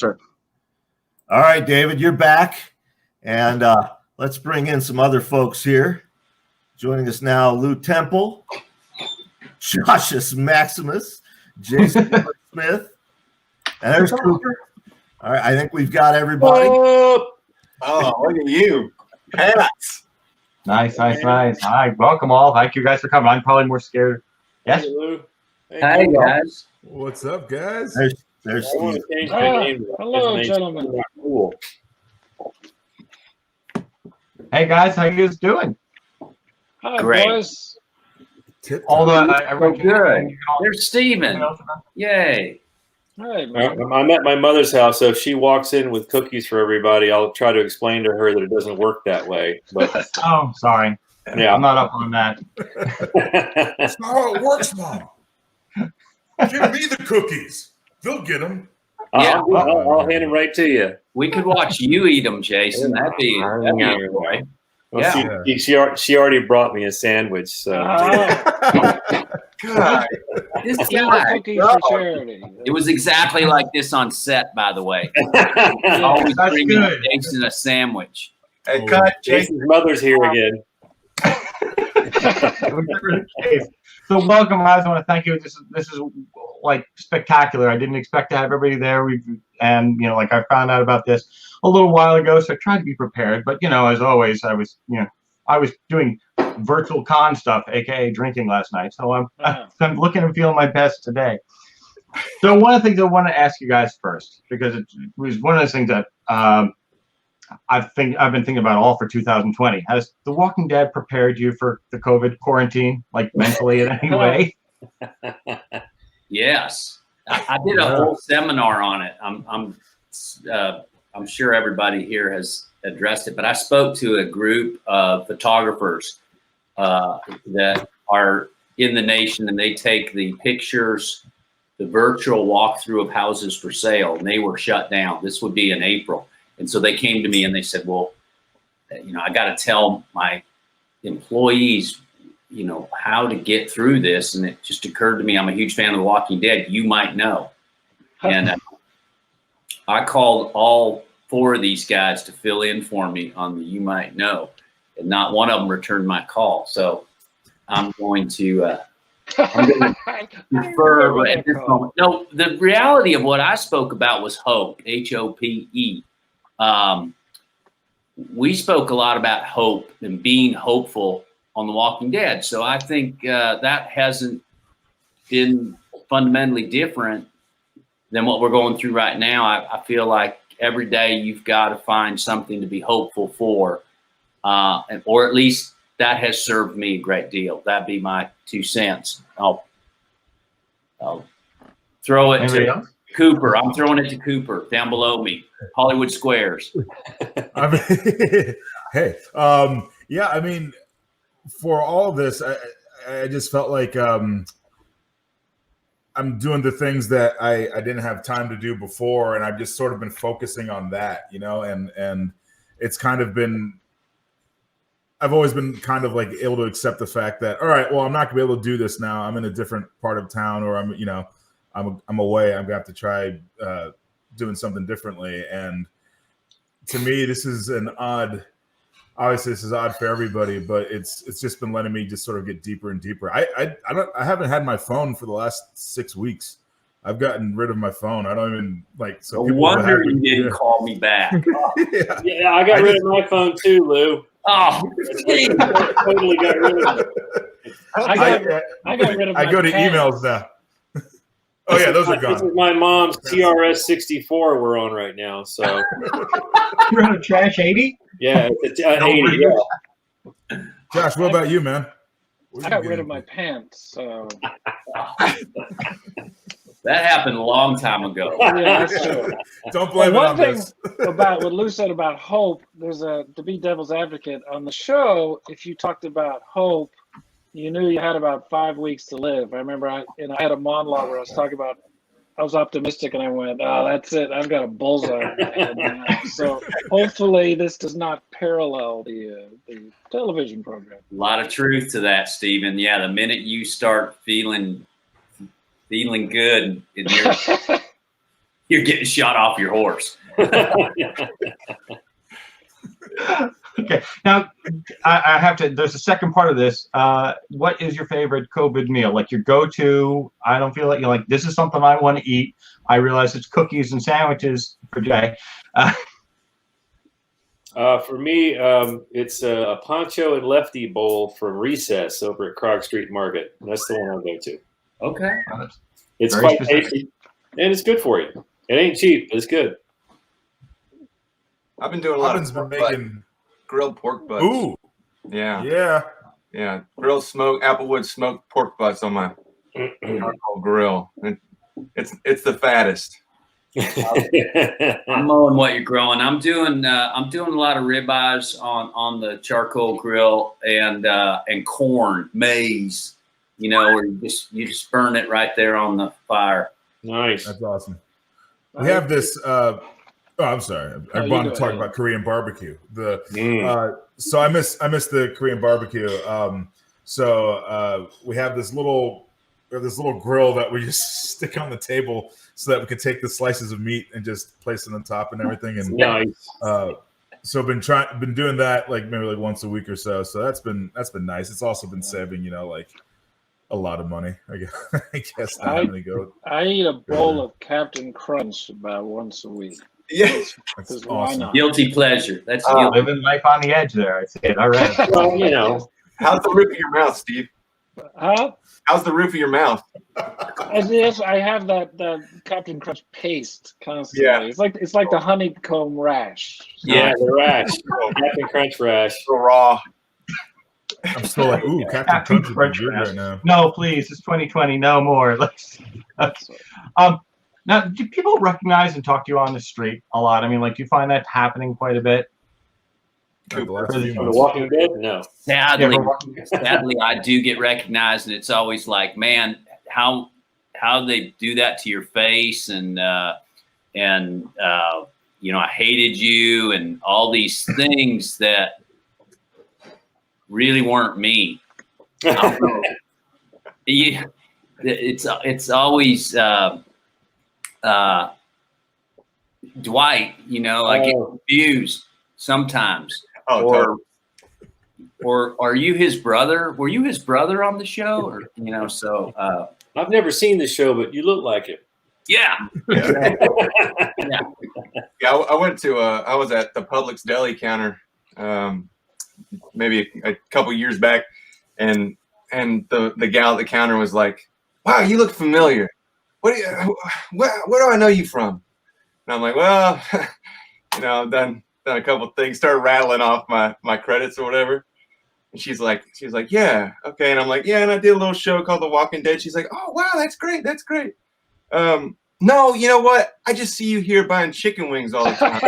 Sure. All right, David, you're back. And let's bring in some other folks here. Joining us now, Lou Temple, Joshus Maximus, Jayson Smith, and there's Coulter. All right, I think we've got everybody. Oh, look at you. Pants. Nice. Hi, welcome all. Thank you guys for coming. I'm probably more scared. Yes. Hey, guys. What's up, guys? There's Steve. Hello, gentlemen. Cool. Hey guys, how you guys doing? Hi, Great. boys. Good. There's Steven. Yay. Hi, man. I'm at my mother's house, so if she walks in with cookies for everybody, I'll try to explain to her that it doesn't work that way. But Oh, sorry. yeah, I'm not up on that. That's not how it works, Mom. Give me the cookies. They'll get them. Yeah. I'll hand them right to you. We could watch you eat them, Jayson. That'd be right. Well, Yeah. she already brought me a sandwich. So God. This guy. Cookies for charity. It was exactly like this on set, by the way. Always That's bringing good. Jayson a sandwich. Hey, cut, Jason. Jason's mother's here again. So welcome, guys. I want to thank you. This is like spectacular. I didn't expect to have everybody there. Like I found out about this a little while ago, so I tried to be prepared. But as always, I was doing virtual con stuff, aka drinking last night. So I'm looking and feeling my best today. So one of the things I want to ask you guys first, because it was one of those things that I've been thinking about all for 2020. Has The Walking Dead prepared you for the COVID quarantine, like mentally in any way? Yes. I did a whole seminar on it. I'm sure everybody here has addressed it, but I spoke to a group of photographers that are in the nation, and they take the pictures, the virtual walkthrough of houses for sale, and they were shut down. This would be in April. And so they came to me and they said, well, I got to tell my employees, how to get through this. And it just occurred to me, I'm a huge fan of The Walking Dead. You might know. And I called all 4 of these guys to fill in for me on the You Might Know. And not one of them returned my call. So I'm going to defer at this moment. No, the reality of what I spoke about was hope, HOPE. We spoke a lot about hope and being hopeful on The Walking Dead. So I think that hasn't been fundamentally different than what we're going through right now. I feel like every day you've got to find something to be hopeful for, or at least that has served me a great deal. That'd be my 2 cents. I'll throw it to Cooper. I'm throwing it to Cooper down below me. Hollywood Squares. Hey, for all this, I just felt like I'm doing the things that I didn't have time to do before, and I've just sort of been focusing on that, and it's kind of been. I've always been kind of like able to accept the fact that, all right, well, I'm not gonna be able to do this now. I'm in a different part of town, or I'm away. I'm gonna have to try doing something differently. And to me, this is obviously this is odd for everybody, but it's just been letting me just sort of get deeper and deeper. I haven't had my phone for the last 6 weeks. I've gotten rid of my phone. I don't even so. No wonder you didn't call me back. Yeah, I got rid of my phone too, Lou. Oh, Totally got rid of it. I got rid of my I go to pants. emails now. Oh yeah, those are This gone. is my mom's TRS-64 we're on right now. So You're on a trash 80? yeah, it's 80. Yeah. Josh, what about you, man? I got rid of my pants. So that happened a long time ago. yeah, that's true. Don't blame it One on thing this. about what Lou said about hope, to be devil's advocate on the show, if you talked about hope, you knew you had about 5 weeks to live. I remember I had a monologue where I was talking about I was optimistic and I went, oh, that's it. I've got a bullseye on my head now. So hopefully this does not parallel the television program. A lot of truth to that, Stephen. Yeah, the minute you start feeling good in your you're getting shot off your horse. Okay. Now, I have to. There's a second part of this. What is your favorite COVID meal? Like your go-to? I don't feel like you're like this is something I want to eat. I realize it's cookies and sandwiches for Jay. For me, it's a Pancho and Lefty bowl from Recess over at Krog Street Market. That's the one I'll go to. Okay. It's Very quite specific. tasty, and it's good for you. It ain't cheap, but it's good. I've been doing a lot Robin's of been making. grilled pork butts. Ooh, Yeah. yeah. Grilled smoked Applewood smoked pork butts on my charcoal grill. And it's the fattest. I'm mowing what you're growing. I'm doing a lot of ribeyes on the charcoal grill and corn, maize. You know, where you just burn it right there on the fire. Nice. That's awesome. We have this. I'm sorry. I wanted to talk about Korean barbecue. So I miss the Korean barbecue. So we have this little grill that we just stick on the table so that we can take the slices of meat and just place it on top and everything. And Nice. so been doing that like maybe like once a week or so. So that's been nice. It's also been saving, like a lot of money. I guess not having to go. I eat a bowl of Captain Crunch about once a week. Yes. That's Why awesome. not? Guilty pleasure. That's guilty. Living life on the edge there. I see it. All right. Well, How's the roof of your mouth, Steve? Huh? How's the roof of your mouth? Yes, I have that Captain Crunch paste constantly. Yeah. It's like the honeycomb rash. yeah, the rash. Captain Crunch rash. So raw. I'm still like, ooh, Captain Crunch is good right now. No, please. It's 2020. No more. Let's. Now, do people recognize and talk to you on the street a lot? I mean, like, do you find that happening quite a bit? Like the last few From The months. Walking Dead? No. Sadly, I do get recognized, and it's always like, man, how they do that to your face, and I hated you, and all these things that really weren't me. It's always Dwight. I get confused sometimes. Oh, Or are you his brother? Were you his brother on the show? Or so I've never seen the show, but you look like it. yeah. Yeah, I went to I was at the Publix deli counter maybe a couple years back, and the gal at the counter was like, "Wow, you look familiar. Where do I know you from?" And I'm like, "Well, I've done a couple things." Started rattling off my credits or whatever. And she was like, "Yeah, okay." And I'm like, "Yeah," and I did a little show called The Walking Dead. She's like, "Oh, wow, that's great. No, you know what? I just see you here buying chicken wings all the time."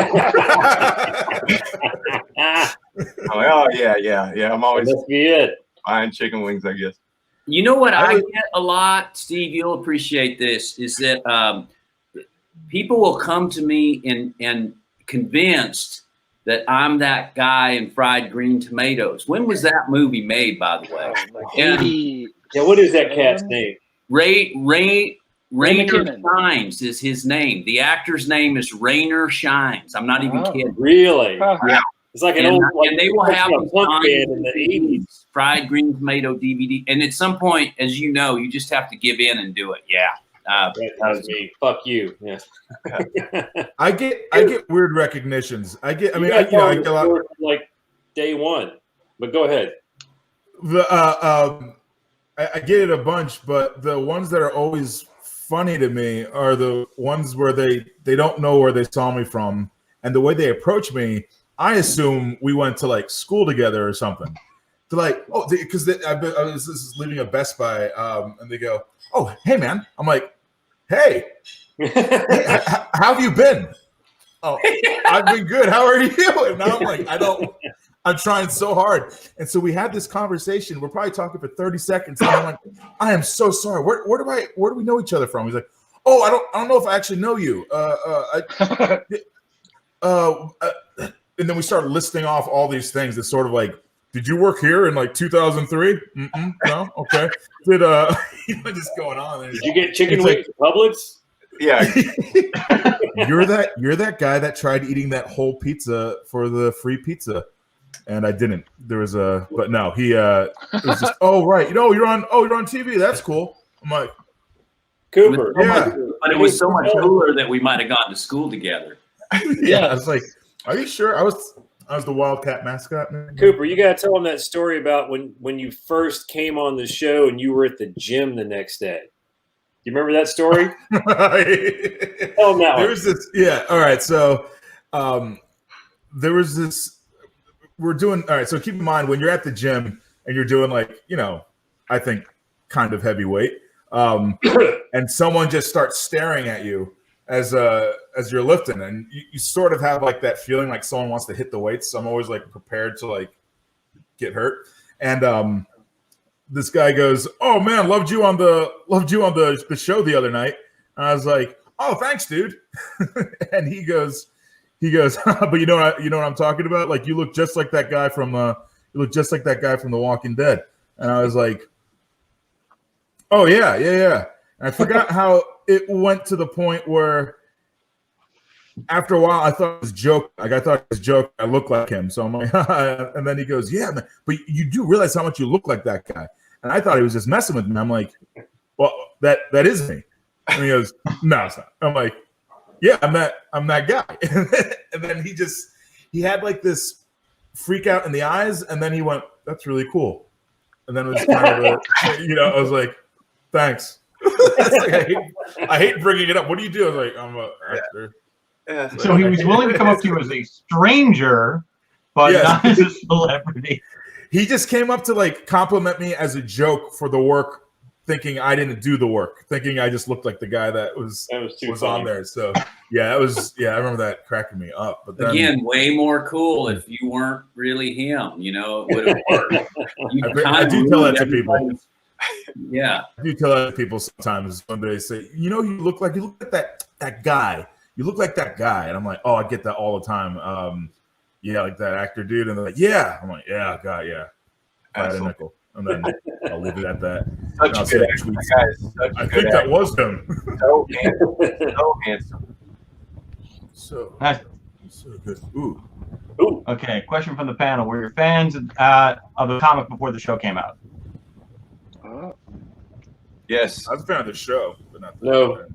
I'm like, "Oh, yeah. I'm always Must be it. buying chicken wings, I guess." You know what I get a lot, Steve? You'll appreciate this. Is that people will come to me and convinced that I'm that guy in Fried Green Tomatoes. When was that movie made, by the way? Yeah, what is that cat's name? Rainer McKinnon. Shines is his name. The actor's name is Rainer Shines. I'm not even kidding. Really? Yeah. It's like an And, old and they will have these punk band in the 80s. Fried Green Tomato DVD. And at some point, as you know, you just have to give in and do it. Yeah. That was me. Fuck you. Yeah. I get weird recognitions. I get a lot. Like day one. But go ahead. I get it a bunch, but the ones that are always funny to me are the ones where they don't know where they saw me from, and the way they approach me, I assume we went to like school together or something. They're like, oh, because I was leaving a Best Buy, and they go, "Oh, hey man," I'm like, "Hey, how have you been?" "Oh, I've been good. How are you?" And now I'm like, I'm trying so hard. And so we had this conversation. We're probably talking for 30 seconds. And I'm like, "I am so sorry. Where do we know each other from?" He's like, "Oh, I don't know if I actually know you." And then we started listing off all these things that sort of like, "Did you work here in like 2003? No, okay." Did just going on? Did you get chicken wings at Publix? Yeah. You're that guy that tried eating that whole pizza for the free pizza, and I didn't. There was but no, he it was just, oh right, you're on TV. That's cool. I'm like, Cooper. Yeah. But it was so much cooler that we might have gone to school together. yeah. I was like, are you sure? I was the Wildcat mascot, man. Cooper, you got to tell them that story about when you first came on the show and you were at the gym the next day. Do you remember that story? Oh, no. There was this, yeah. All right. So there was this, we're doing, all right. So keep in mind when you're at the gym and you're doing like, I think kind of heavyweight, and someone just starts staring at you as you're lifting, and you sort of have like that feeling like someone wants to hit the weights. So I'm always like prepared to like get hurt. And this guy goes, "Oh man, loved you on the show the other night." And I was like, "Oh, thanks, dude." And he goes, "But you know what I'm talking about? Like you look just like that guy from The Walking Dead." And I was like, "Oh yeah. And I forgot how it went to the point where after a while I thought it was joke. Like I thought it was joke. I look like him. So I'm like, and then he goes, "Yeah, man, but you do realize how much you look like that guy." And I thought he was just messing with me. I'm like, "Well, that is me." And he goes, "No, it's not." I'm like, "Yeah, I'm that guy." And then he had like this freak out in the eyes, and then he went, "That's really cool." And then it was kind of I was like, "Thanks." Like, I hate bringing it up. What do you do? I was like, "I'm an actor." Yeah. So he was willing to come up to you as a stranger, but not as a celebrity. He just came up to like compliment me as a joke for the work, thinking I didn't do the work, thinking I just looked like the guy that was on there. So I remember that cracking me up. But then, again, way more cool if you weren't really him. It would have worked. I do tell that to people. Yeah, I do tell that to people sometimes when they say, you look like that guy. You look like that guy, and I'm like, oh, I get that all the time. Like that actor dude, and they're like, yeah. I'm like, yeah, God, yeah. Brad and Mikel, and then I'll leave it at that. Such a good actor. I think that was him. So handsome. So handsome. So good. Ooh. Okay, question from the panel. Were you fans of the comic before the show came out? Yes. I was a fan of the show, but not the No.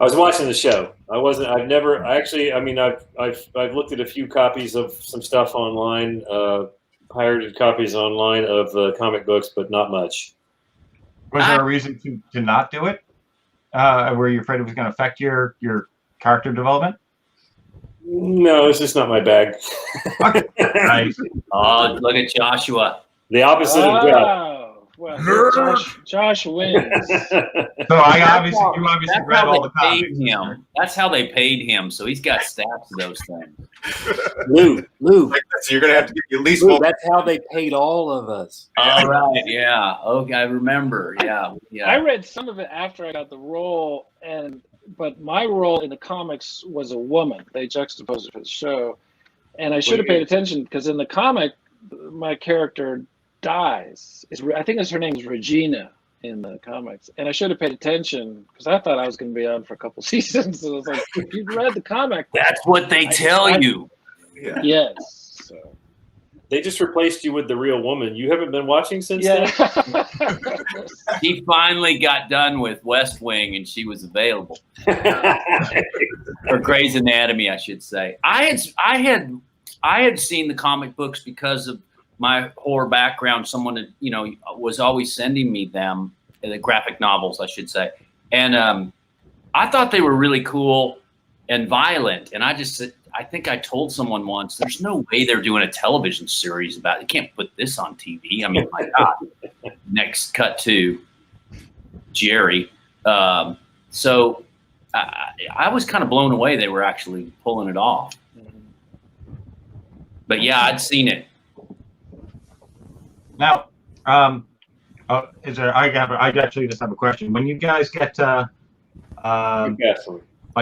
I was watching the show. I wasn't. I've never. Actually, I mean, I've looked at a few copies of some stuff online, pirated copies online of the comic books, but not much. Was there a reason to not do it? Were you afraid it was going to affect your character development? No, it's just not my bag. Nice. Oh, look at Joshua. The opposite of Jeff. Well, Josh wins. So you obviously read all the comics. That's how they paid him. So he's got stacks of those things. Lou. So you're gonna have to give you at least one. That's how they paid all of us. All right. Yeah. Okay. I remember. Yeah. I read some of it after I got the role, but my role in the comics was a woman. They juxtaposed it for the show, and I should have paid attention because in the comic, my character dies. I think her name's Regina in the comics, and I should have paid attention because I thought I was going to be on for a couple seasons. And I was like, if you read the comic, that's what they tell you. Yeah. Yes. So. They just replaced you with the real woman. You haven't been watching since then? He finally got done with West Wing, and she was available. Or Grey's Anatomy, I should say. I had seen the comic books because of my horror background. Someone was always sending me them, the graphic novels, I should say, and I thought they were really cool and violent. And I think I told someone once, "There's no way they're doing a television series about it. You can't put this on TV." I mean, my God. Next cut to Jerry. So I was kind of blown away they were actually pulling it off. But yeah, I'd seen it. Now, I actually just have a question. When you guys get like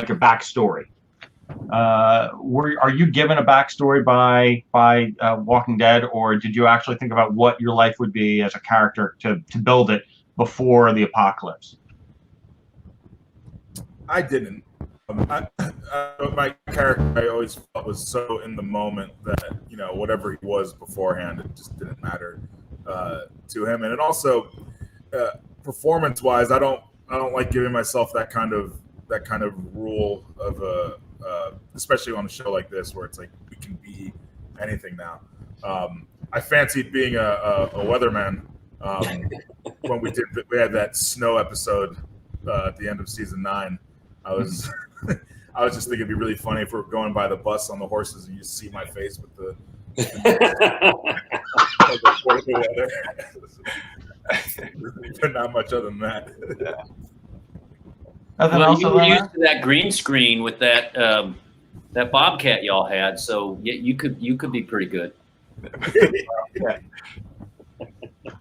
a backstory, are you given a backstory by Walking Dead, or did you actually think about what your life would be as a character to build it before the apocalypse? I didn't. My character, I always felt, was so in the moment that, you know, whatever he was beforehand, it just didn't matter to him. And it also, performance-wise, I don't like giving myself that kind of rule of especially on a show like this where it's like we can be anything now. I fancied being a weatherman when we had that snow episode at the end of season 9. I was just thinking it'd be really funny if we're going by the bus on the horses and you see my face with the but not much other than that. Well, you were used to that green screen with that that Bobcat y'all had, so yeah, you could be pretty good.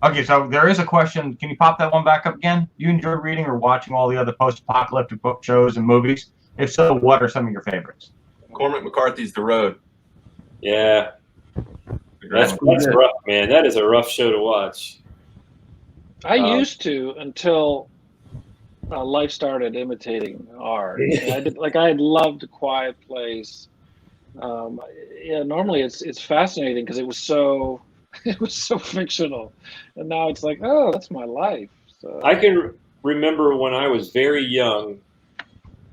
Okay, so there is a question. Can you pop that one back up again? You enjoy reading or watching all the other post-apocalyptic book shows and movies? If so, what are some of your favorites? Cormac McCarthy's The Road. Yeah. That's rough, man. That is a rough show to watch. I used to until life started imitating art. I had loved A Quiet Place. Yeah, normally it's fascinating because it was so fictional, and now it's like, oh, that's my life. So I can remember when I was very young,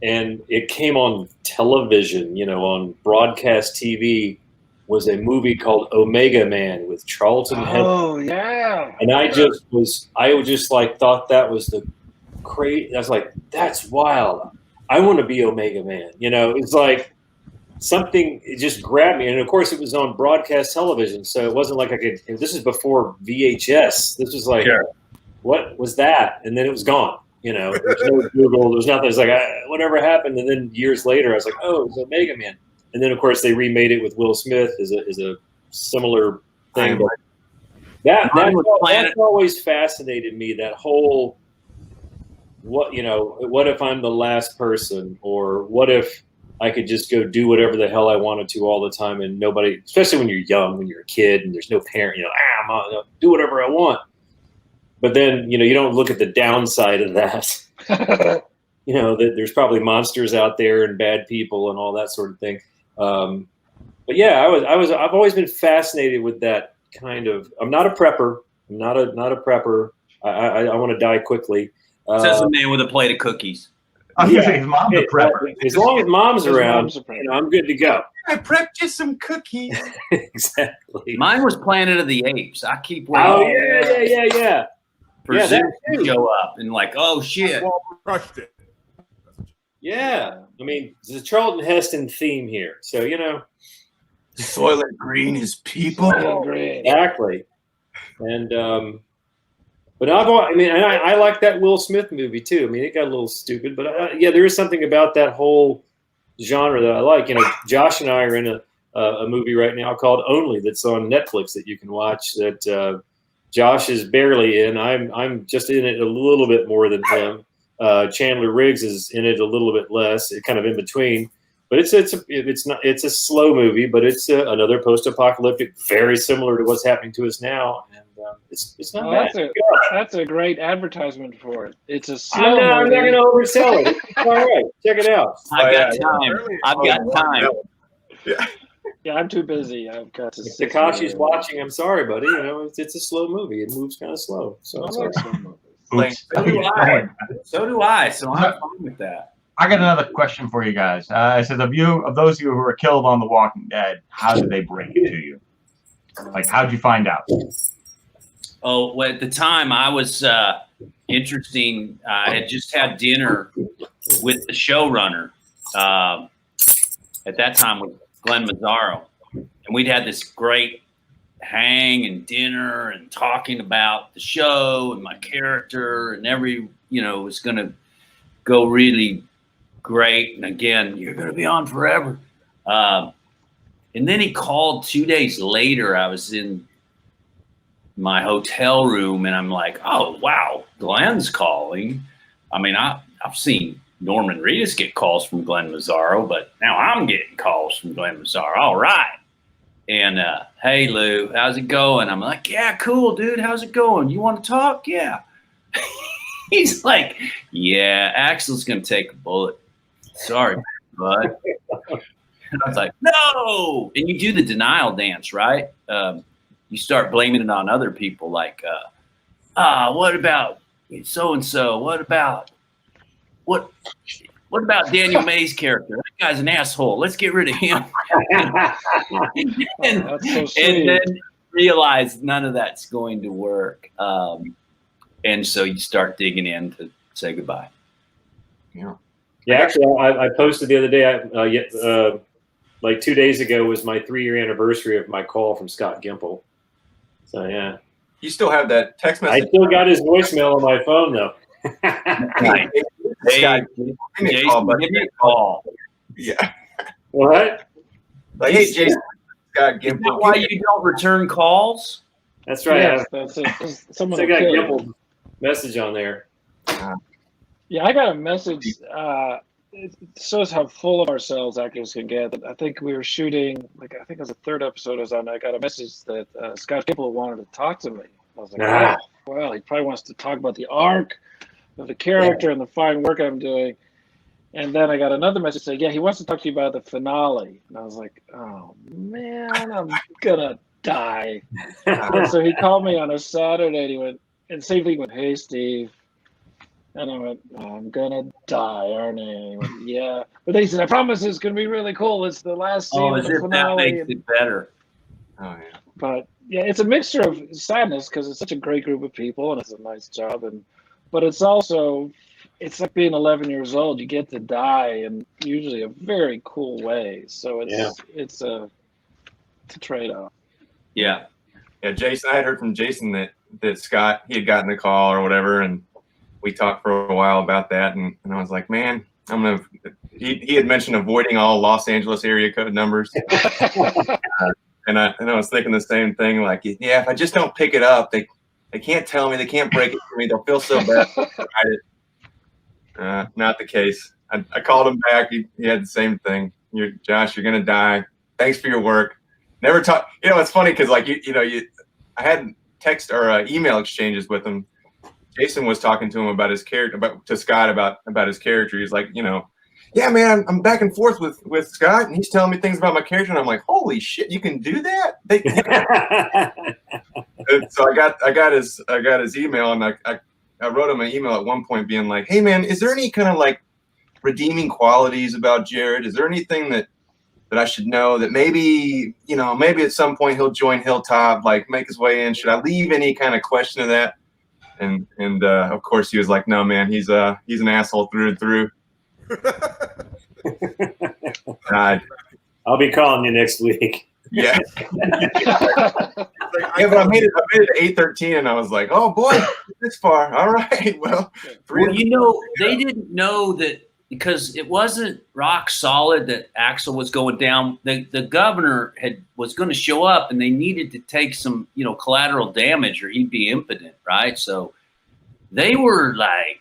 and it came on television, you know, on broadcast TV, was a movie called Omega Man with Charlton Heston. Oh yeah. And I just like thought that was the crazy. I was like, that's wild. I want to be Omega Man. You know, it's like something, it just grabbed me. And of course it was on broadcast television. So it wasn't like I could, this is before VHS. This was like, what was that? And then it was gone. You know, there's no Google, there's nothing. It's like, whatever happened. And then years later, I was like, oh, it was Omega Man. And then of course they remade it with Will Smith as a similar thing. But that's always fascinated me, that whole, what if I'm the last person, or what if I could just go do whatever the hell I wanted to all the time, and nobody, especially when you're young, when you're a kid and there's no parent, I'm gonna do whatever I want. But then, you don't look at the downside of that. That there's probably monsters out there and bad people and all that sort of thing. But yeah, I've always been fascinated with that kind of. I'm not a prepper. I'm not a prepper. I want to die quickly. Says the man with a plate of cookies. I was gonna say his mom's a prepper. As long as mom's around, I'm good to go. I prepped you some cookies. Exactly. Mine was Planet of the Apes. I keep waiting. Oh yeah. For Zeus to show up and like, oh shit. Crushed it. Yeah. I mean, there's a Charlton Heston theme here. So, Soylent Green is people. Exactly. And but I like that Will Smith movie too. I mean, it got a little stupid, but there is something about that whole genre that I like. Josh and I are in a movie right now called Only, that's on Netflix that you can watch. That Josh is barely in. I'm just in it a little bit more than him. Chandler Riggs is in it a little bit less, kind of in between. But it's a slow movie, but it's another post-apocalyptic, very similar to what's happening to us now, and it's not bad. That's a great advertisement for it. It's a slow movie. I'm not going to oversell it. It's all right. Check it out. I've got time. Yeah, I'm too busy. I've got to. If Takashi's watching, I'm sorry, buddy. It's a slow movie. It moves kind of slow. So I like slow movies. So do I. So I'm fine with that. I got another question for you guys. I said, of those of you who were killed on The Walking Dead, how did they bring it to you? Like, how'd you find out? Oh, well, at the time I was interesting. I had just had dinner with the showrunner at that time with Glenn Mazzaro, and we'd had this great hang and dinner and talking about the show and my character and it was going to go really great. And again, you're going to be on forever. And then he called 2 days later. I was in my hotel room and I'm like, oh, wow, Glenn's calling. I mean, I've seen Norman Reedus get calls from Glenn Mazzaro, but now I'm getting calls from Glenn Mazzaro. All right. And, hey, Lou, how's it going? I'm like, yeah, cool, dude. How's it going? You want to talk? Yeah. He's like, yeah, Axel's going to take a bullet. sorry, bud. And I was like, no. And you do the denial dance, right? You start blaming it on other people, like, what about so-and-so? What about Daniel May's character? That guy's an asshole. Let's get rid of him. and, that's so sweet. And then realize none of that's going to work. And so you start digging in to say goodbye. Yeah. Actually, I posted the other day, like 2 days ago was my 3-year anniversary of my call from Scott Gimple. So, yeah. You still have that text message? I still got his voicemail on my phone, though. Hey, Jayson, give me a call. Yeah. What? Like, hey, Jayson, Scott Is that Gimple. why you don't return calls? That's right. Yes, that's it. Someone I got will kill you. Gimple's message on there. Yeah, I got a message. It shows how full of ourselves actors can get. I think we were shooting, I think it was the 3rd episode I was on. I got a message that Scott Gimple wanted to talk to me. I was like, oh, well, he probably wants to talk about the arc of the character and the fine work I'm doing. And then I got another message saying, yeah, he wants to talk to you about the finale. And I was like, oh, man, I'm going to die. And so he called me on a Saturday and he went, and same thing with, hey, Steve. And I went, I'm going to die, aren't I? And he went, yeah. But they said, I promise it's going to be really cool. It's the last scene of the finale. That makes it better. Oh, yeah. But, yeah, it's a mixture of sadness because it's such a great group of people and it's a nice job. But it's also, it's like being 11 years old. You get to die in usually a very cool way. So it's a trade-off. Yeah. Yeah, Jayson, I had heard from Jayson that Scott, he had gotten the call or whatever, and we talked for a while about that, and I was like, man, he had mentioned avoiding all Los Angeles area code numbers. And I was thinking the same thing, like, yeah, if I just don't pick it up, they can't tell me, they can't break it for me, they'll feel so bad. Not the case. I called him back. He had the same thing. Josh, you're gonna die. Thanks for your work. Never talk. You know, it's funny because like I had text or email exchanges with him. Jayson was talking to him about his character, to Scott about his character. He's like, yeah, man, I'm back and forth with Scott, and he's telling me things about my character, and I'm like, holy shit, you can do that? So I got his email, and I wrote him an email at one point, being like, hey, man, is there any kind of like redeeming qualities about Jared? Is there anything that I should know that maybe at some point he'll join Hilltop, like make his way in? Should I leave any kind of question of that? And of course he was like, no, man, he's an asshole through and through. I'll be calling you next week. Yeah. Yeah, but I made it at 8:13, and I was like, oh boy, this far. All right. Well, they didn't know that because it wasn't rock solid that Axel was going down. The governor was going to show up, and they needed to take some, collateral damage, or he'd be impotent, right? So they were like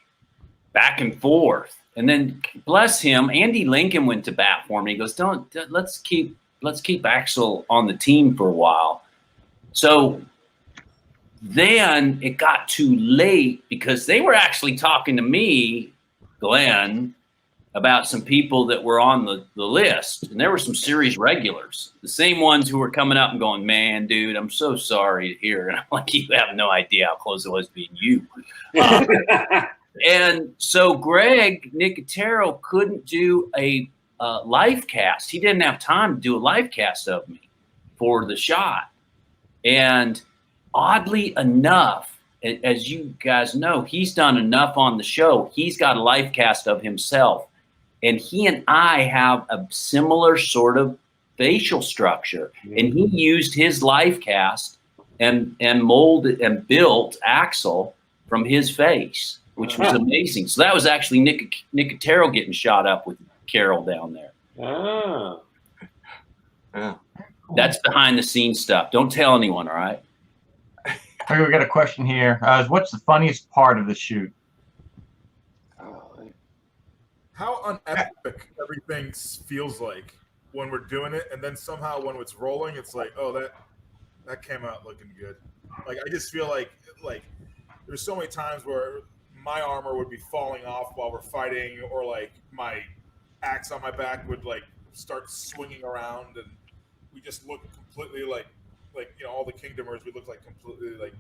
back and forth, and then bless him, Andy Lincoln went to bat for me. He goes, let's keep Axel on the team for a while. So then it got too late because they were actually talking to me, Glenn, about some people that were on the list. And there were some series regulars, the same ones who were coming up and going, man, dude, I'm so sorry to hear. And I'm like, you have no idea how close it was being you. And so Greg Nicotero couldn't do a live cast. He didn't have time to do a live cast of me for the shot. And oddly enough, as you guys know, he's done enough on the show. He's got a live cast of himself. And he and I have a similar sort of facial structure. Mm-hmm. And he used his live cast and molded and built Axel from his face, which was amazing. So that was actually Nicotero getting shot up with Carol down there. Oh. Yeah. That's behind the scenes stuff. Don't tell anyone, all right? Okay, we got a question here. What's the funniest part of the shoot? How unepic everything feels like when we're doing it, and then somehow when it's rolling, it's like, oh, that came out looking good. Like, I just feel like there's so many times where my armor would be falling off while we're fighting, or like my axe on my back would like start swinging around, and we just looked completely like all the Kingdomers. We looked like completely like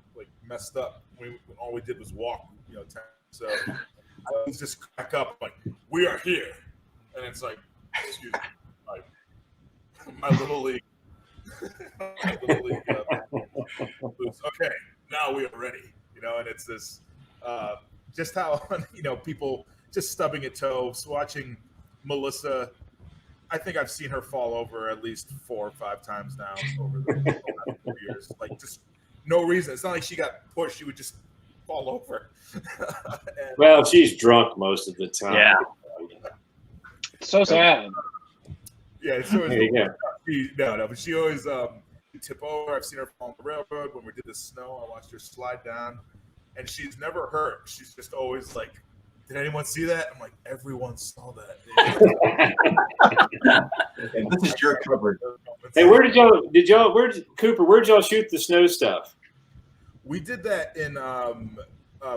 messed up. When all we did was walk, So I was just crack up like, we are here, and it's like, excuse me, my little league. Okay, now we are ready. And it's this just how people just stubbing a toe, watching Melissa. I think I've seen her fall over at least 4 or 5 times now over the last 4 years. Like, just no reason. It's not like she got pushed; she would just fall over. Well, she's drunk most of the time. Yeah. So sad. Yeah, it's always Yeah. but she always tip over. I've seen her fall on the railroad when we did the snow. I watched her slide down, and she's never hurt. She's just always like, "Did anyone see that?" I'm like, "Everyone saw that." And this is your cover. Hey, Cooper, where'd y'all shoot the snow stuff? We did that in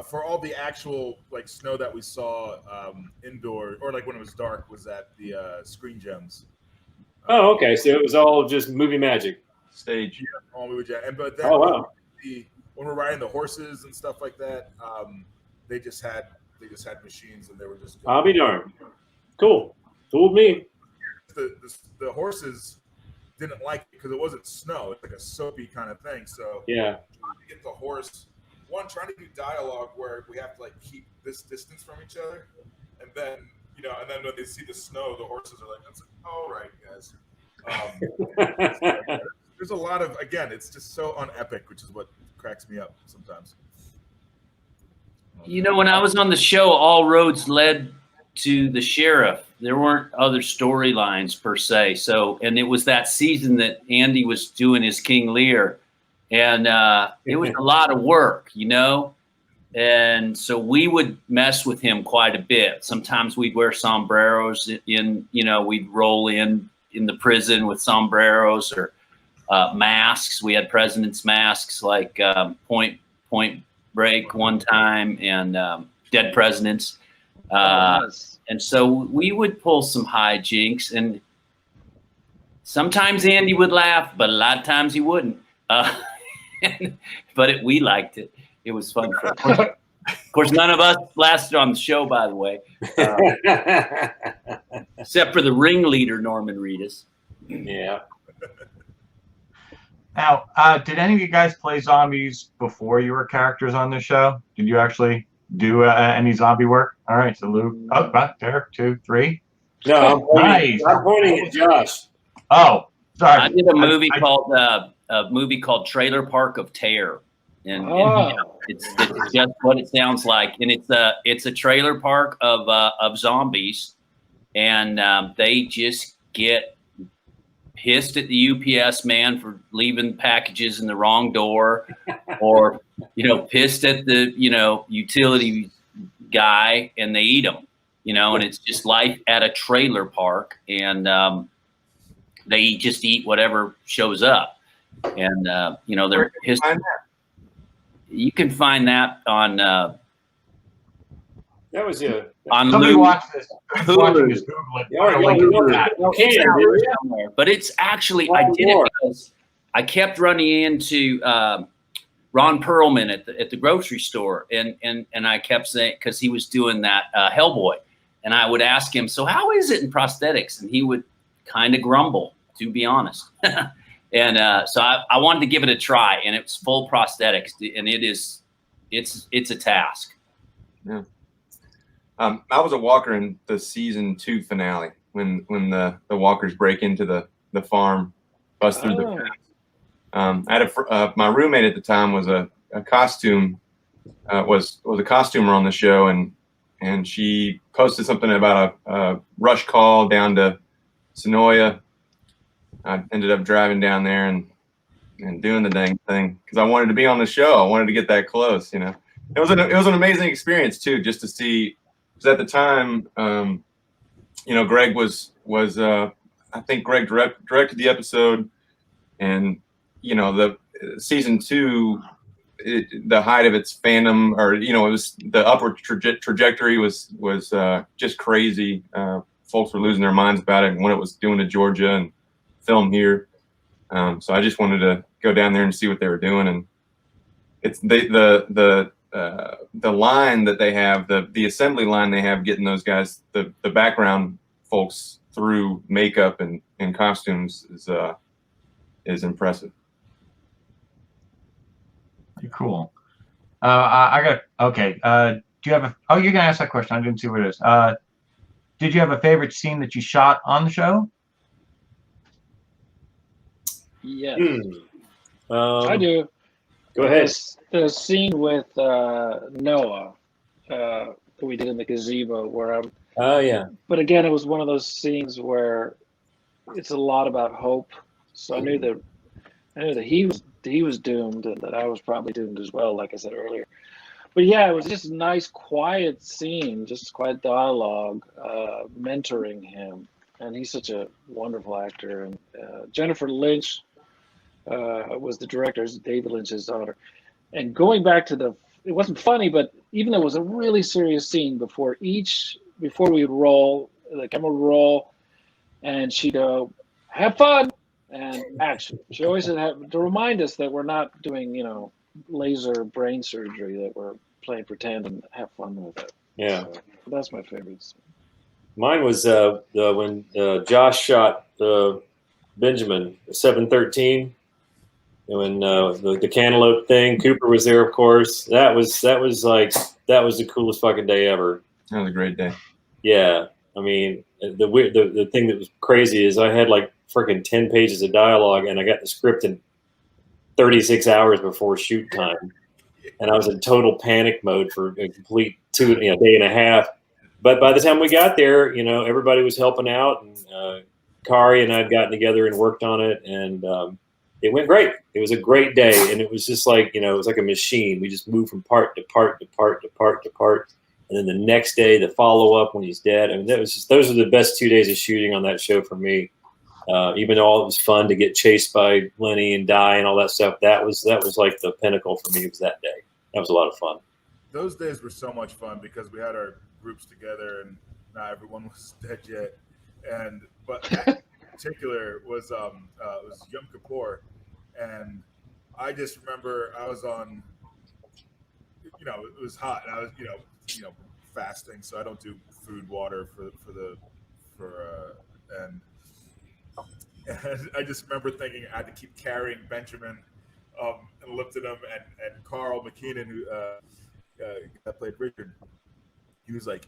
for all the actual like snow that we saw indoor, or like when it was dark, was at the Screen Gems. Oh, okay. So it was all just movie magic. Stage. Yeah, but then Oh, wow. when we're riding the horses and stuff like that, they just had machines, and they were just. I'll be darned. Cool. Fooled me. The horses didn't like it because it wasn't snow. It's like a soapy kind of thing. So Yeah. trying to get the horse, trying to do dialogue where we have to like keep this distance from each other, and then when they see the snow, the horses are like, "That's all right, guys." There's a lot of, again, it's just so unepic, which is what cracks me up sometimes. When I was on the show, all roads led to the sheriff. There weren't other storylines per se. So, and it was that season that Andy was doing his King Lear, and it was a lot of work, and so we would mess with him quite a bit. Sometimes we'd wear sombreros we'd roll in the prison with sombreros or masks. We had president's masks, like Point Break one time, and Dead Presidents. And so we would pull some hijinks, and sometimes Andy would laugh, but a lot of times he wouldn't. But we liked it. It was fun. Of course, none of us lasted on the show, by the way, except for the ringleader, Norman Reedus. Yeah. Now, did any of you guys play zombies before you were characters on the show? Did you actually do any zombie work? All right, so Luke, there, 2, 3. No, Nice. I'm pointing at Josh. Oh, sorry. I did a movie called Trailer Park of Terror, and it's just what it sounds like. And it's a trailer park of zombies, and they just get pissed at the UPS man for leaving packages in the wrong door, or pissed at the utility guy, and they eat them. And it's just life at a trailer park, and they just eat whatever shows up. And they're pissed. You can find that on That was on Somebody Luke. watch this. Watching this, Google it. But it's actually, I did it because I kept running into Ron Perlman at the grocery store, and I kept saying, because he was doing that Hellboy, and I would ask him, so how is it in prosthetics? And he would kind of grumble, to be honest. And so I wanted to give it a try, and it's full prosthetics, and it's a task. Yeah. I was a walker in the season 2 finale when the walkers break into the farm, bust through the fence. I had my roommate at the time was a costume was a costumer on the show, and she posted something about a rush call down to Sonoya. I ended up driving down there and doing the dang thing because I wanted to be on the show. I wanted to get that close. It was an amazing experience too, just to see. Because at the time, Greg was I think Greg directed the episode, and the season 2, the height of its fandom, or it was the upward trajectory was just crazy folks were losing their minds about it and what it was doing to Georgia and film here. So I just wanted to go down there and see what they were doing. And it's the line that they have, the assembly line they have, getting those guys, the background folks through makeup and costumes is impressive. Cool. I got okay. Do you have you're gonna ask that question? I didn't see what it is. Did you have a favorite scene that you shot on the show? Yes, I do. Go ahead. The scene with Noah that we did in the gazebo, where I'm. Oh yeah. But again, it was one of those scenes where it's a lot about hope. So I knew that he was doomed, and that I was probably doomed as well, like I said earlier. But yeah, it was just a nice, quiet scene, just quiet dialogue, mentoring him, and he's such a wonderful actor. And Jennifer Lynch was the director, David Lynch's daughter. And going back to it wasn't funny, but even though it was a really serious scene, before we would roll, the camera would roll, and she'd go, "Have fun," and action. She always had to remind us that we're not doing, laser brain surgery, that we're playing pretend and have fun with it. Yeah. So that's my favorite. Mine was when Josh shot Benjamin 713. When the cantaloupe thing, Cooper was there, of course. That was the coolest fucking day ever. That was a great day. Yeah, I mean, the thing that was crazy is I had like freaking 10 pages of dialogue, and I got the script in 36 hours before shoot time, and I was in total panic mode for a complete day and a half. But by the time we got there, everybody was helping out, and Kari and I had gotten together and worked on it, and it went great. It was a great day, and it was just like, it was like a machine. We just moved from part to part to part to part to part. And then the next day, the follow-up when he's dead. I mean, those are the best 2 days of shooting on that show for me. Even though it was fun to get chased by Lenny and die and all that stuff, that was like the pinnacle for me, was that day. That was a lot of fun. Those days were so much fun because we had our groups together and not everyone was dead yet. But that particular was Yom Kippur, and I just remember I was on, it was hot, and I was fasting, so I don't do food, water and I just remember thinking I had to keep carrying Benjamin and lifted him, and Carl McKinnon, who that played Richard, he was like,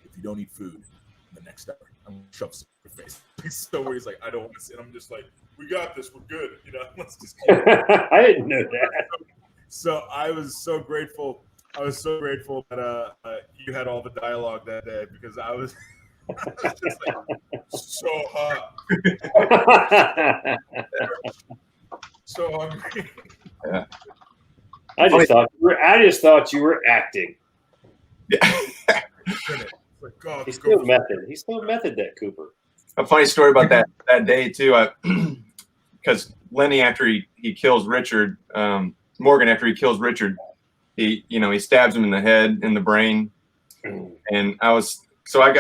"If you don't eat food in the next hour, I'm gonna shove some in your face." He's so weird. He's like, "I don't want to see it." I'm just like, "We got this. We're good. Let's just keep it." I didn't know that. So I was so grateful. That you had all the dialogue that day, because I was just like so hot, so hungry. Yeah. I just thought you were acting. Like, God, He's still method, that Cooper. A funny story about that day too, because Lenny, after he kills Richard, Morgan, after he kills Richard, he stabs him in the head, in the brain, and I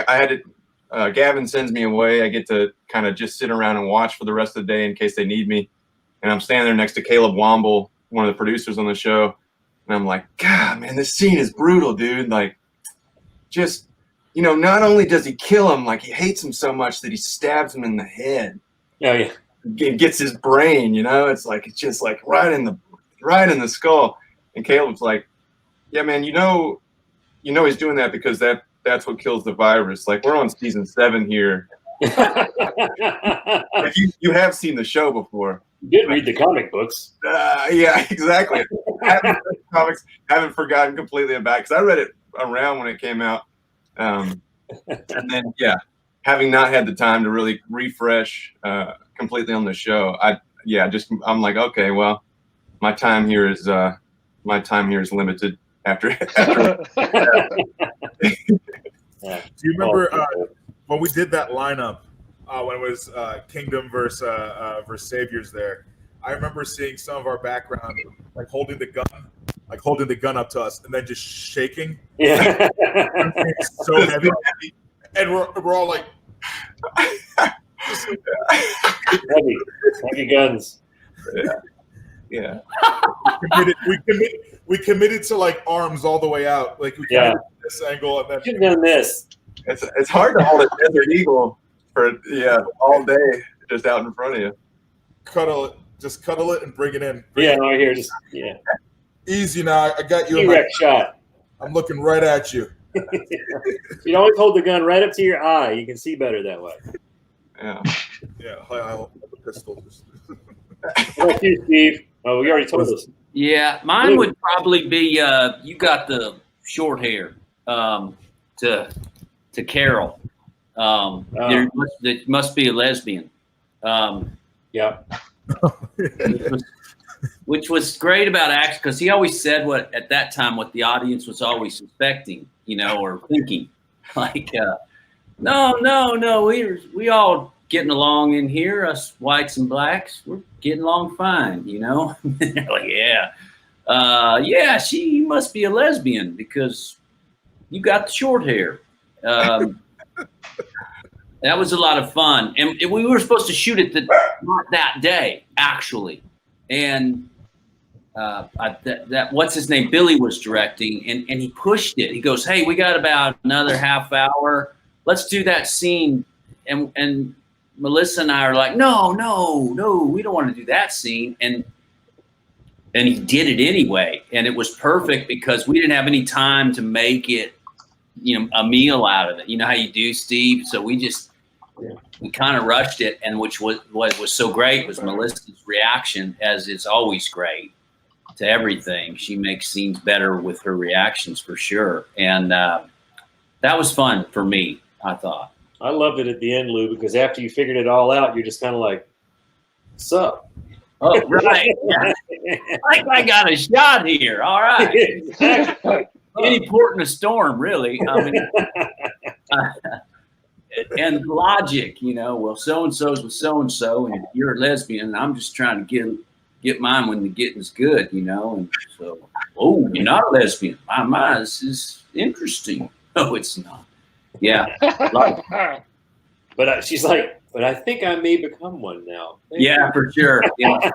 had to. Gavin sends me away. I get to kind of just sit around and watch for the rest of the day in case they need me, and I'm standing there next to Caleb Womble, one of the producers on the show, and I'm like, God, man, this scene is brutal, dude. Like, just. Not only does he kill him, like he hates him so much that he stabs him in the head. Oh yeah. It gets his brain, it's just like right in the skull. And Caleb's like, "Yeah, man, he's doing that because that's what kills the virus. Like, we're on season 7 here. Like, you have seen the show before. You did read the comic books. Yeah, exactly. Haven't read the comics, haven't forgotten completely about it, because I read it around when it came out. And then, having not had the time to really refresh completely on the show, I'm like, okay, well, my time here is limited after. Do you remember when we did that lineup when it was Kingdom versus Saviors there? I remember seeing some of our background like holding the gun up to us and then just shaking. Yeah. So heavy. And we're all like Heavy guns. Yeah. We committed to like arms all the way out. Like we committed to this angle and then Should have done this. It's hard to hold a Desert Eagle for all day just out in front of you. just cuddle it and bring it in. Right here, Easy now. I got you. T-Rex shot. I'm looking right at you. You always hold the gun right up to your eye. You can see better that way. Yeah. Yeah. I hold the pistol. What about you, Steve? Oh, we already told us. Yeah, mine would probably be you got the short hair to Carol. There must be a lesbian. Yeah. Which was great about Axe because he always said what at that time what the audience was always suspecting, or thinking, like, no, we all getting along in here, us whites and blacks, we're getting along fine, They're like, yeah, she must be a lesbian because you got the short hair. That was a lot of fun, and we were supposed to shoot it not that day actually, and that what's his name, Billy was directing, and he pushed it. He goes, hey, we got about another half hour, let's do that scene, and Melissa and I are like, no, we don't want to do that scene, and he did it anyway, and it was perfect because we didn't have any time to make it a meal out of it. You know how you do, Steve? So we kind of rushed it, and what was so great was Melissa's reaction, as is always great to everything. She makes scenes better with her reactions for sure, and that was fun for me, I thought. I loved it at the end, Lou, because after you figured it all out, you're just kind of like, sup? Oh, right. Yeah. Like I got a shot here. All right. Exactly. Any port in a storm, really. I mean, and logic, well, so-and-so's with so-and-so, and you're a lesbian, and I'm just trying to get mine when the getting's good, and so, oh, you're not a lesbian. My, this is interesting. No, it's not. Yeah. But she's like, but I think I may become one now. Yeah, for sure. Yeah.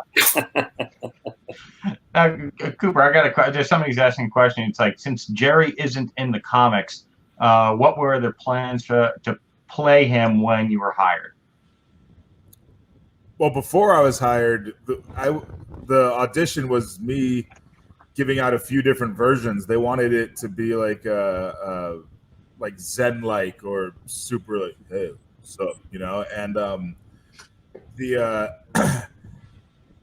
Cooper, I got there's somebody's asking a question. It's like, since Jerry isn't in the comics, what were their plans to play him when you were hired? Well, before I was hired, the audition was me giving out a few different versions. They wanted it to be like Zen-like or super like, hey, what's up, and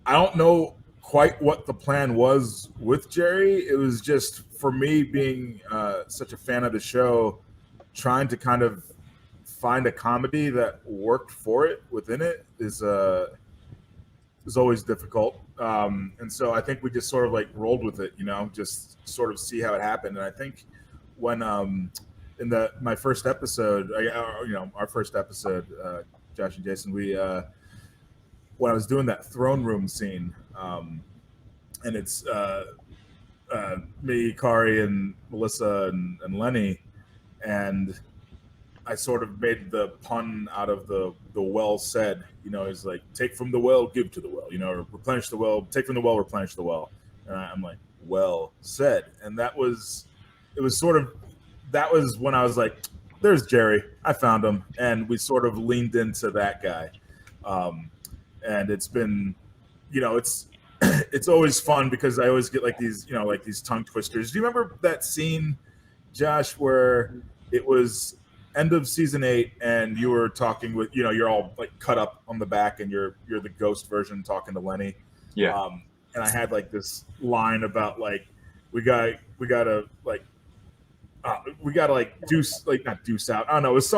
I don't know quite what the plan was with Jerry. It was just, for me, being such a fan of the show, trying to kind of find a comedy that worked for it within it is always difficult. And so I think we just sort of like rolled with it, just sort of see how it happened. And I think when in my first episode, our first episode, Josh and Jayson, we when I was doing that throne room scene, and it's me, Kari, and Melissa, and Lenny, and I sort of made the pun out of the well said, it's like, take from the well, give to the well, or replenish the well, take from the well, replenish the well. And I'm like, well said. And that was when I was like, there's Jerry. I found him. And we sort of leaned into that guy. And it's been, it's always fun because I always get like these, these tongue twisters. Do you remember that scene, Josh, where it was end of season 8 and you were talking with, you're all like cut up on the back and you're the ghost version talking to Lenny? Yeah. And I had like this line about like, we gotta deuce, like not deuce out. I don't know. It was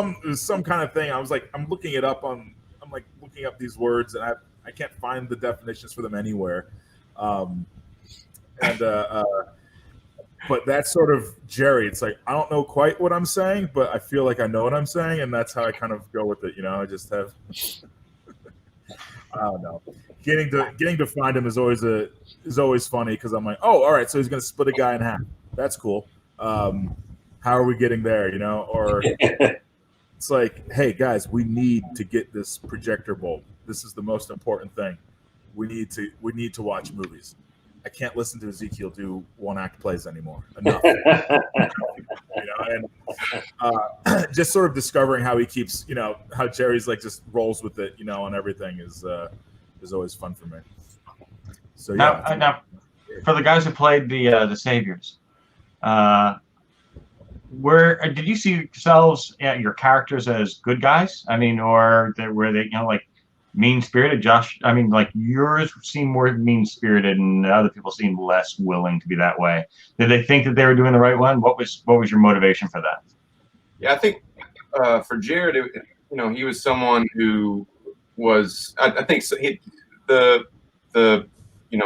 some kind of thing. I was like, I'm looking up these words and I can't find the definitions for them anywhere. But that's sort of Jerry. It's like, I don't know quite what I'm saying, but I feel like I know what I'm saying. And that's how I kind of go with it. I just have, I don't know. Getting to find him is always funny because I'm like, oh, all right. So he's going to split a guy in half. That's cool. How are we getting there? Or It's like, hey guys, we need to get this projector bulb. This is the most important thing. We need to watch movies. I can't listen to Ezekiel do one-act plays anymore. Enough. And just sort of discovering how he keeps, how Jerry's like just rolls with it, and everything is always fun for me. So yeah. Now, for the guys who played the Saviors, did you see yourselves, your characters as good guys? I mean, or were they, like mean-spirited? Josh, I mean, like yours seemed more mean-spirited, and other people seemed less willing to be that way. Did they think that they were doing the right one? What was your motivation for that? Yeah, I think for Jared, he was someone who was. I think so, the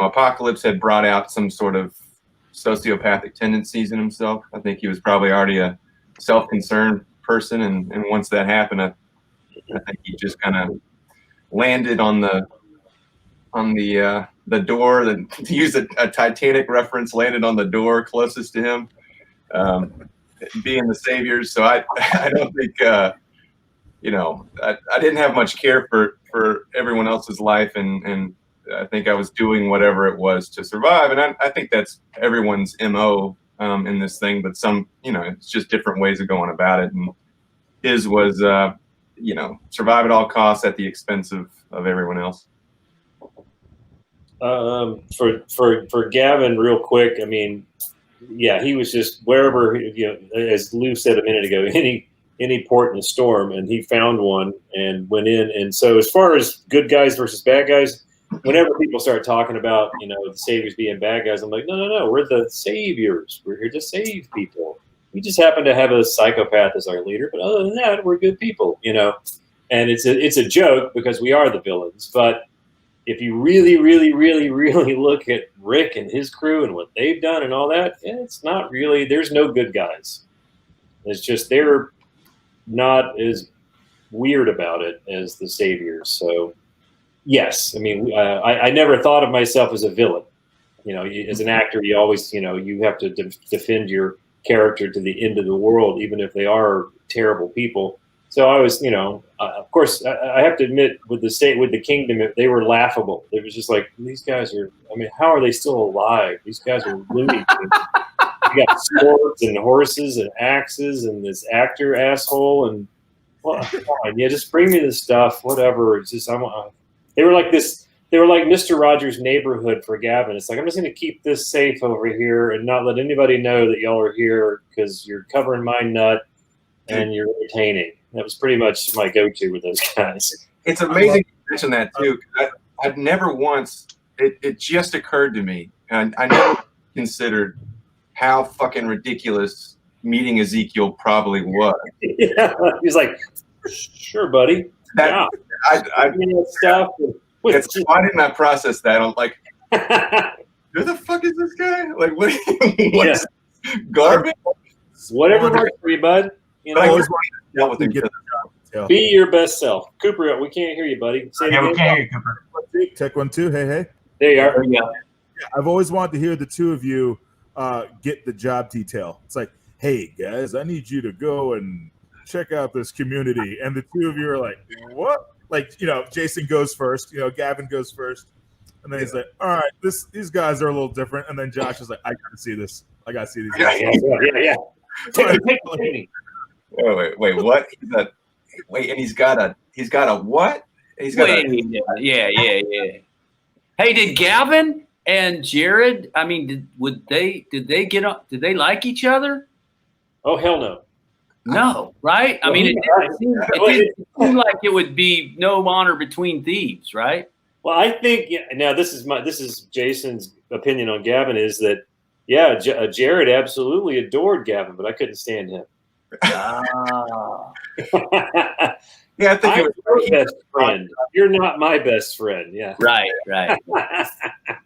apocalypse had brought out some sort of sociopathic tendencies in himself. I think he was probably already a self-concerned person, and once that happened, I think he just kind of landed on the door. To use a Titanic reference, landed on the door closest to him, being the Saviors. So I don't think I didn't have much care for everyone else's life, and I think I was doing whatever it was to survive. And I think that's everyone's MO in this thing, but some, it's just different ways of going about it. And his was, survive at all costs at the expense of everyone else. For Gavin, real quick, I mean, yeah, he was just wherever, as Lou said a minute ago, any port in a storm, and he found one and went in. And so as far as good guys versus bad guys, whenever people start talking about, the Saviors being bad guys, I'm like, no, we're the Saviors. We're here to save people. We just happen to have a psychopath as our leader, but other than that, we're good people, And it's a joke because we are the villains. But if you really, really, really, really look at Rick and his crew and what they've done and all that, it's not really. There's no good guys. It's just they're not as weird about it as the Saviors. So. Yes, I mean, I never thought of myself as a villain. As an actor, you always, you have to defend your character to the end of the world, even if they are terrible people. So I was, of course, I have to admit, with the Kingdom, they were laughable. It was just like, these guys are. I mean, how are they still alive? These guys are loony. You got swords and horses and axes and this actor asshole and well, come on, yeah, just bring me the stuff, whatever. It's just They were like this. They were like Mr. Rogers' Neighborhood for Gavin. It's like, I'm just going to keep this safe over here and not let anybody know that y'all are here because you're covering my nut and you're entertaining. That was pretty much my go-to with those guys. It's amazing you mention that too. I've never once. It just occurred to me, and I never considered how fucking ridiculous meeting Ezekiel probably was. Yeah, he's like, sure, buddy. That, stuff. Why didn't I process that? I'm like, who the fuck is this guy? Like, what is garbage? Whatever works for you, bud. But I always want to deal with him. Be your best self. Cooper, we can't hear you, buddy. We can't hear you, Cooper. Check 1, 2. Hey. There you are. Yeah. I've always wanted to hear the two of you get the job detail. It's like, hey, guys, I need you to go and check out this community. And the two of you are like, what? Like, Jayson goes first, Gavin goes first. And then he's like, all right, these guys are a little different. And then Josh is like, I got to see this. I got to see these guys. Yeah. Wait, what? And he's got a what? Yeah. Hey, did Gavin and Jared? I mean, did they get up? Did they like each other? Oh, hell no. No, right? I mean, it didn't seem like it would be no honor between thieves, right? Well, I think now this is Jayson's opinion on Gavin is that Jared absolutely adored Gavin, but I couldn't stand him. Yeah, I think I'm your best friend. You're not my best friend. Yeah. Right.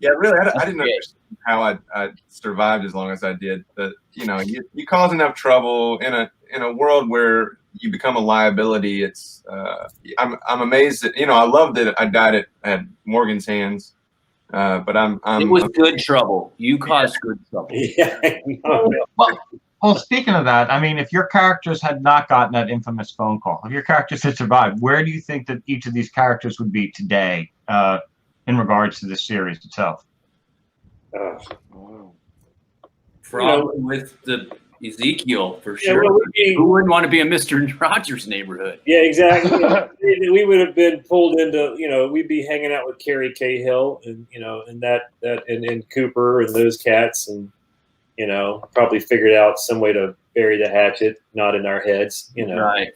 Yeah, really, I didn't understand how I survived as long as I did. But you cause enough trouble in a world where you become a liability. It's I'm amazed that I love that I died at Morgan's hands. But I'm it was good trouble. You caused good trouble. Yeah. Well, Well, speaking of that, I mean, if your characters had not gotten that infamous phone call, if your characters had survived, where do you think that each of these characters would be today in regards to this series itself? Probably with the Ezekiel for Yeah, sure. well, Who wouldn't want to be in Mr. Rogers' neighborhood? yeah, exactly. We would have been pulled into, we'd be hanging out with Carrie Cahill and, and Cooper and those cats and, probably figured out some way to bury the hatchet, not in our heads, Right.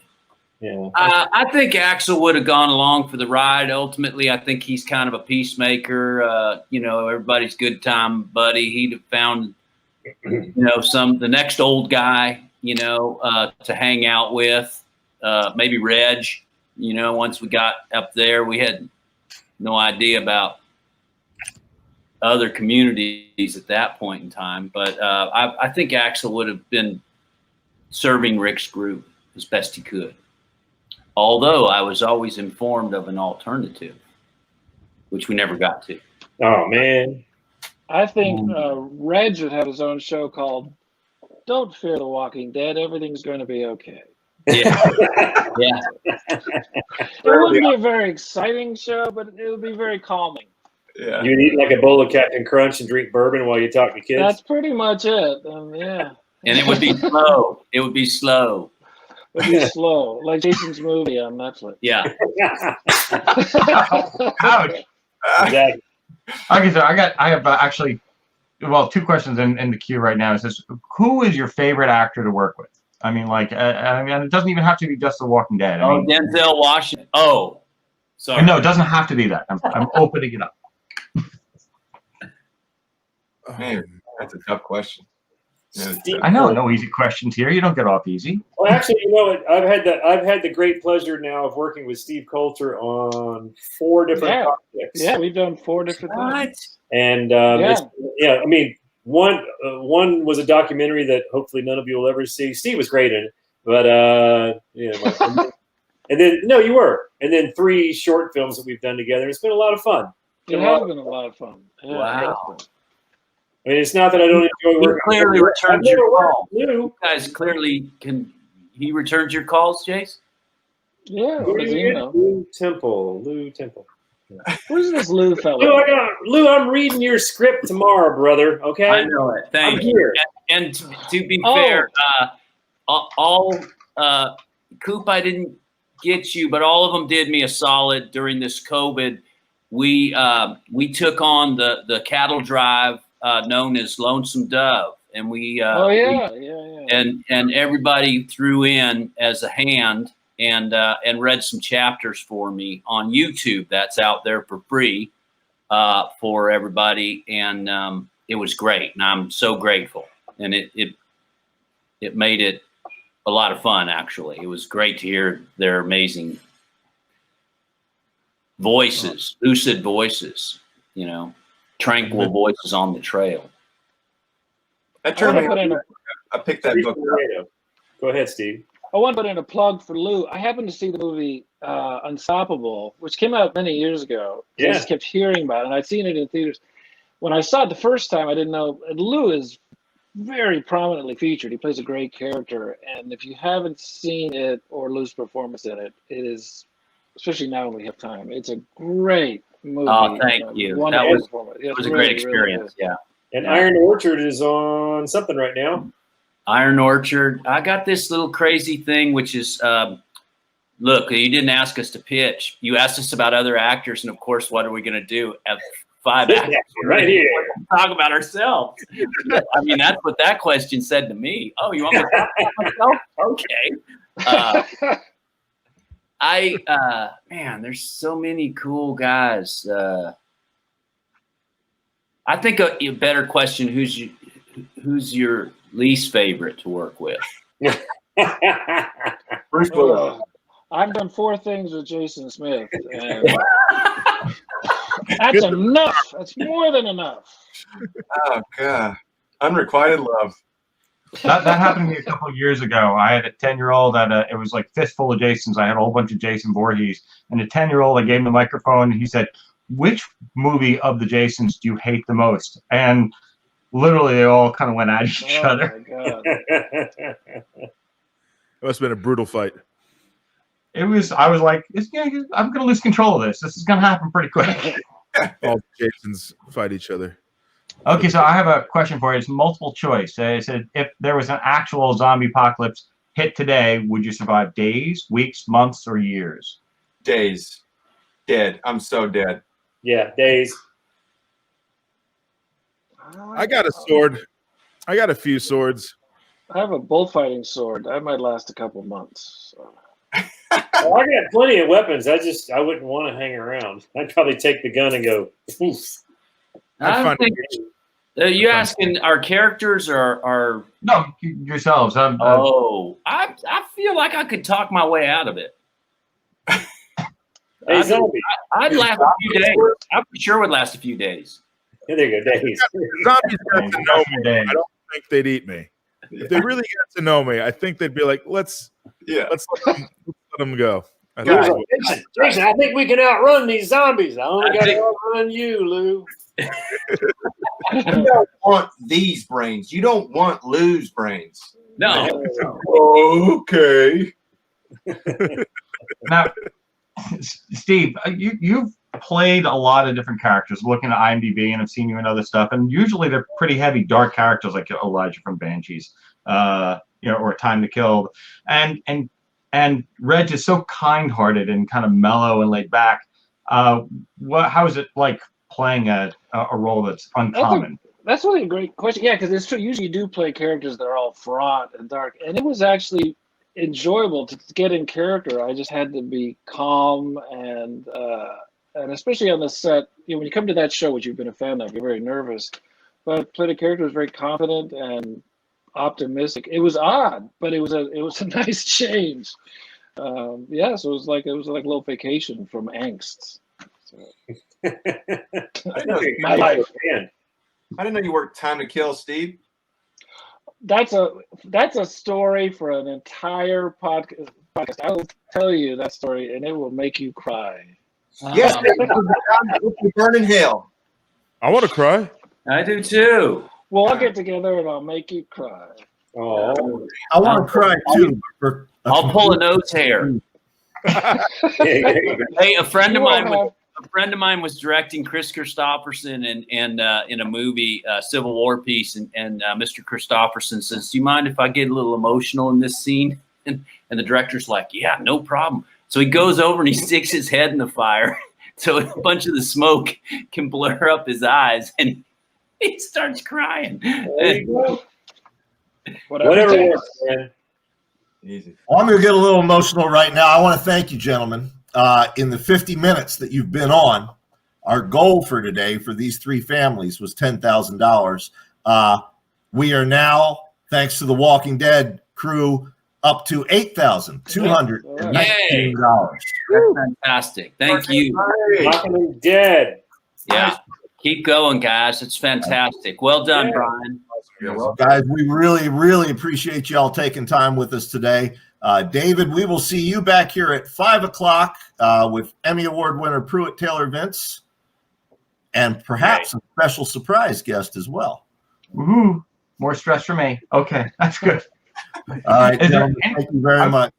Yeah. I think Axel would have gone along for the ride. Ultimately, I think he's kind of a peacemaker. Everybody's good time buddy. He'd have found, the next old guy, to hang out with. Maybe Reg. Once we got up there, we had no idea about other communities at that point in time. But I think Axel would have been serving Rick's group as best he could. Although I was always informed of an alternative, which we never got to. Oh, man. I think Reg would have his own show called "Don't Fear the Walking Dead. Everything's going to be okay." Yeah, yeah. It wouldn't be a very exciting show, but it would be very calming. Yeah. You'd eat like a bowl of Captain Crunch and drink bourbon while you talk to kids. That's pretty much it. Yeah. And it would be slow. It would be slow. It would be slow, like Jason's movie on Netflix. Yeah. Ouch. Exactly. Okay, so I have actually, two questions in the queue right now. Is this, who is your favorite actor to work with? I mean, it doesn't even have to be just The Walking Dead. I mean, Denzel Washington. Oh, sorry. no, it doesn't have to be that. I'm opening it up. Man, that's a tough question. Yeah, I know, no easy questions here. You don't get off easy. Well, actually, I've had the great pleasure now of working with Steve Coulter on 4 different projects. Yeah, we've done 4 different things. And one was a documentary that hopefully none of you will ever see. Steve was great in it, but and then no, you were, and then 3 short films that we've done together. It's been a lot of fun. It has been a lot of fun. Yeah, wow. I mean, it's not that I don't enjoy working. He clearly returns your call. Lou. You guys clearly can. He returns your calls, Jace? Yeah. Lou Temple. Who's this Lou fellow? Lou, I'm reading your script tomorrow, brother. Okay. I know it. Thank you. Here. And to be fair, Coop, I didn't get you, but all of them did me a solid during this COVID. We took on the cattle drive known as Lonesome Dove, and and everybody threw in as a hand and read some chapters for me on YouTube. That's out there for free for everybody, and it was great, and I'm so grateful. And it made it a lot of fun. Actually, it was great to hear their amazing voices, lucid voices, tranquil voices on the trail. I picked that book up. Go ahead, Steve. I want to put in a plug for Lou. I happened to see the movie Unstoppable, which came out many years ago. Yeah. I just kept hearing about it, and I'd seen it in theaters. When I saw it the first time, I didn't know. And Lou is very prominently featured. He plays a great character. And if you haven't seen it or Lou's performance in it, it is, especially now when we have time, it's a great movie. Oh, thank you. That was a great experience. Really yeah. And Iron Orchard is on something right now. Iron Orchard. I got this little crazy thing, which is, look, you didn't ask us to pitch. You asked us about other actors, and of course, what are we going to do? Have 5 actors right here. Talk about ourselves. I mean, that's what that question said to me. Oh, you want me to talk about myself? Okay. Man, there's so many cool guys. I think a better question: who's your least favorite to work with? Bruce Willis. I've done 4 things with Jayson Smith, and that's enough. That's more than enough. Oh God, unrequited love. That happened to me a couple of years ago. I had a 10-year-old it was like fistful of Jasons. I had a whole bunch of Jason Voorhees, and a 10-year-old, I gave him the microphone, and he said, "Which movie of the Jasons do you hate the most?" And literally they all kind of went at each Oh other. my god! It must have been a brutal fight. I was like, I'm going to lose control of this. This is going to happen pretty quick. All Jasons fight each other. Okay, so I have a question for you. It's multiple choice. It said, if there was an actual zombie apocalypse hit today, would you survive days, weeks, months, or years? Days. Dead. I'm so dead. Yeah, days. I got a sword. I got a few swords. I have a bullfighting sword. I might last a couple months. So. Well, I got plenty of weapons. I wouldn't want to hang around. I'd probably take the gun and go. Oof. I think you asking our characters or No, yourselves. I feel like I could talk my way out of it. Hey, zombie. I'd last a few days. I for sure would last a few days. Yeah, there you go, days. Zombies got to know me. I don't think they'd eat me. If they really got to know me, I think they'd be like, let's let them go. Jayson, I think we can outrun these zombies. I only got to outrun you, Lou. You don't want these brains. You don't want Lou's brains. No. Okay. Now, Steve, you've played a lot of different characters. Looking at IMDb, and I've seen you in other stuff, and usually they're pretty heavy, dark characters like Elijah from Banshees, or Time to Kill, and Reg is so kind-hearted and kind of mellow and laid back. How is it like playing a role that's uncommon? That's really a great question. Yeah, because it's true. Usually you do play characters that are all fraught and dark, and it was actually enjoyable to get in character. I just had to be calm and especially on the set, when you come to that show, which you've been a fan of, you're very nervous. But played a character who was very confident and optimistic. It was odd, but it was a nice change. So it was like a little vacation from angst. So. My life. I didn't know you worked Time to Kill, Steve. That's a story for an entire podcast. I will tell you that story, and it will make you cry. Yes, burn in hell. I want to cry. I do too. Well, I'll get together and I'll make you cry. Oh, I want to cry too. I'll pull a nose hair. Hey, a friend of mine was directing Chris Christopherson and in a movie, Civil War piece, and Mr. Christopherson says, "Do you mind if I get a little emotional in this scene?" And the director's like, "Yeah, no problem." So he goes over and he sticks his head in the fire so a bunch of the smoke can blur up his eyes, and he starts crying. There you go. Whatever works, man. Easy. Well, I'm going to get a little emotional right now. I want to thank you, gentlemen. In the 50 minutes that you've been on, our goal for today for these three families was $10,000. We are now, thanks to the Walking Dead crew, up to $8,219. That's fantastic. Thank you. Walking Dead. Yeah. Keep going, guys. It's fantastic. Well done, Brian. Guys, we really, really appreciate y'all taking time with us today. David, we will see you back here at 5 o'clock with Emmy Award winner Pruitt Taylor Vince and perhaps a special surprise guest as well. Woohoo! More stress for me. Okay, that's good. All right, gentlemen, thank you very much.